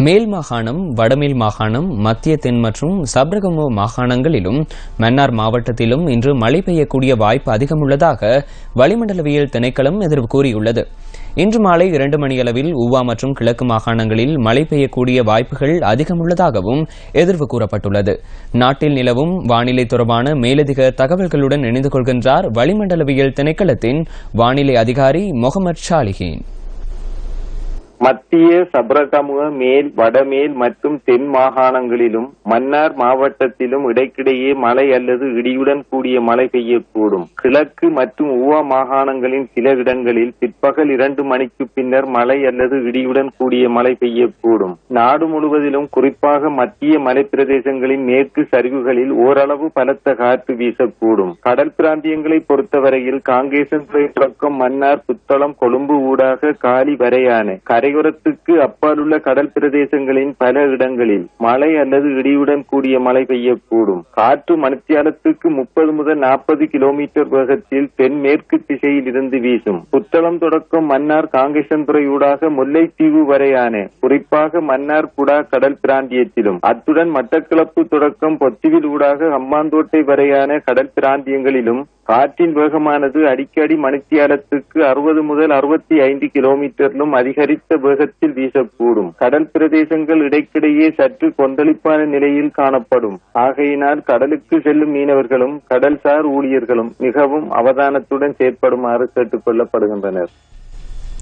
மேல் மாகாணம், வடமேல் மாகாணம், மத்திய தென் மற்றும் சப்ரகமோ மாகாணங்களிலும் மன்னார் மாவட்டத்திலும் இன்று மழை பெய்யக்கூடிய வாய்ப்பு அதிகம் உள்ளதாக வளிமண்டலவியல் திணைக்களம் எதிர்வு கூறியுள்ளது. இன்று மாலை 2 மணியளவில் ஊவா மற்றும் கிழக்கு மாகாணங்களில் மழை பெய்யக்கூடிய வாய்ப்புகள் அதிகம் உள்ளதாகவும் எதிர்வு கூறப்பட்டுள்ளது. நாட்டில் நிலவும் வானிலை தொடர்பான மேலதிக தகவல்களுடன் இணைந்து கொள்கின்றார் வளிமண்டலவியல் திணைக்களத்தின் வானிலை அதிகாரி முகமது ஷாலிஹின். மத்திய சப்ரகமுக, மேல், வடமேல் மற்றும் தென் மாகாணங்களிலும் மன்னார் மாவட்டத்திலும் இடைக்கிடையே மழை அல்லது இடியுடன் கூடிய மழை பெய்யக்கூடும். கிழக்கு மற்றும் ஊவா மாகாணங்களின் சில இடங்களில் பிற்பகல் 2 மணிக்கு பின்னர் மழை அல்லது இடியுடன் கூடிய மழை பெய்யக்கூடும். நாடு முழுவதிலும் குறிப்பாக மத்திய மலை பிரதேசங்களின் மேற்கு சரிவுகளில் ஓரளவு பலத்த காற்று வீசக்கூடும். கடல் பிராந்தியங்களை பொறுத்தவரையில் காங்கேசன்துறை தொடக்கம் மன்னார், புத்தளம், கொழும்பு ஊடாக காலி வரையான கரையோரத்துக்கு அப்பாலுள்ள கடல் பிரதேசங்களின் பல இடங்களில் மழை அல்லது இடியுடன் கூடிய மழை பெய்யக்கூடும். காற்று மணித்தியாலத்துக்கு 30 முதல் 40 கிலோமீட்டர் வேகத்தில் தென்மேற்கு திசையில் இருந்து வீசும். புத்தளம் தொடக்கம் மன்னார், காங்கேசன்துறை ஊடாக முல்லைத்தீவு வரையான குறிப்பாக மன்னார் குடா கடல் பிராந்தியத்திலும், அத்துடன் மட்டக்களப்பு தொடக்கம் பொத்திவில் ஊடாக ஹம்பாந்தோட்டை வரையான கடல் பிராந்தியங்களிலும் காற்றின் வேகமானது அடிக்கடி மணித்தியாலத்துக்கு 60 முதல் 65 கிலோமீட்டரிலும் அதிகரித்த வேகத்தில் வீசக்கூடும். கடல் பிரதேசங்கள் இடைக்கிடையே சற்று கொந்தளிப்பான நிலையில் காணப்படும். ஆகையினால் கடலுக்கு செல்லும் மீனவர்களும் கடல்சார் ஊழியர்களும் மிகவும் அவதானத்துடன் செயற்படுமாறு கேட்டுக் கொள்ளப்படுகின்றனர்.